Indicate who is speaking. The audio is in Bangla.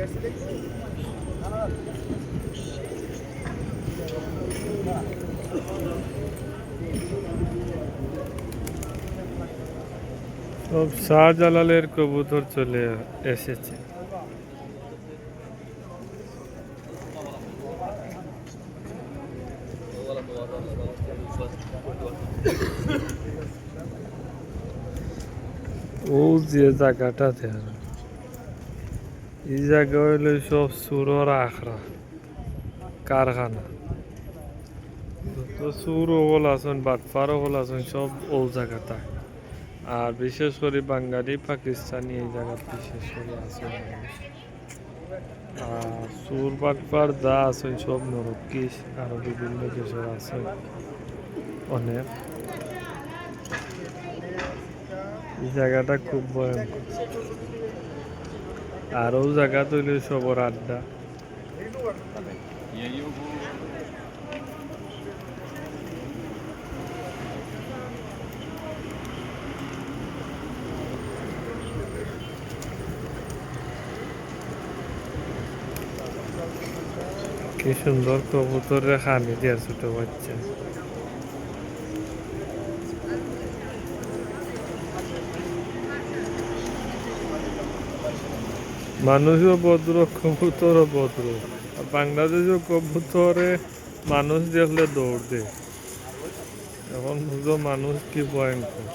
Speaker 1: সব শাহজালালের কবুতর চলে এসেছে। ও যে জায়গাটা দেন, এই জায়গা হইলে সব সুরর আখড়া কারখানা। তো সুর ওগল আছেন, বাটফার ওগল আছেন, সব ও জায়গাটা। আর বিশেষ করে বাঙালি পাকিস্তানি এই জায়গা বিশেষ করে আছে মানুষ। আর সুর বাটফার যা আছেন সব নরকিস আরো বিভিন্ন দেশের আছে অনেক। এই জায়গাটা খুব ভয়ঙ্কর। আর ও জায়গা তৈরি সবর আড্ডা। কি সুন্দর কবুতরের খানি দিয়ে ছোট বাচ্চা। মানুষও ভদ্র, কবুতরও ভদ্র। বাংলাদেশও কবুতরে মানুষ দেখলে দৌড় দেয়। এখন বুঝো মানুষ কি ভয়ঙ্কর।